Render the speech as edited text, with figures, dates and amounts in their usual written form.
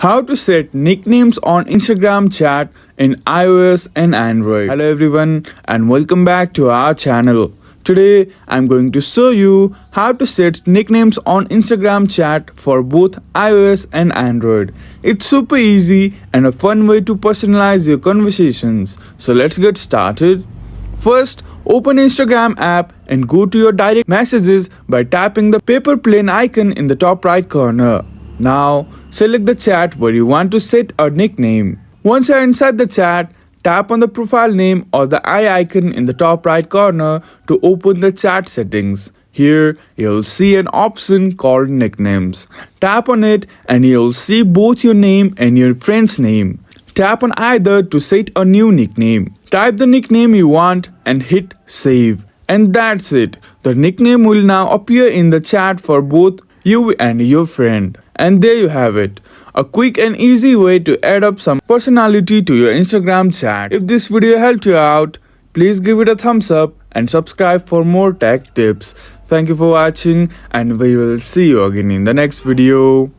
How to set nicknames on Instagram chat in iOS and Android. Hello everyone and welcome back to our channel. Today I'm going to show you how to set nicknames on Instagram chat for both iOS and Android. It's super easy and a fun way to personalize your conversations. So let's get started. First, open Instagram app and go to your direct messages by tapping the paper plane icon in the top right corner. Now, select the chat where you want to set a nickname. Once you're inside the chat, tap on the profile name or the eye icon in the top right corner to open the chat settings. Here, you'll see an option called nicknames. Tap on it and you'll see both your name and your friend's name. Tap on either to set a new nickname. Type the nickname you want and hit save. And that's it. The nickname will now appear in the chat for both you and your friend. And there you have it. A quick and easy way to add up some personality to your Instagram chat. If this video helped you out, please give it a thumbs up and subscribe for more tech tips. Thank you for watching and we will see you again in the next video.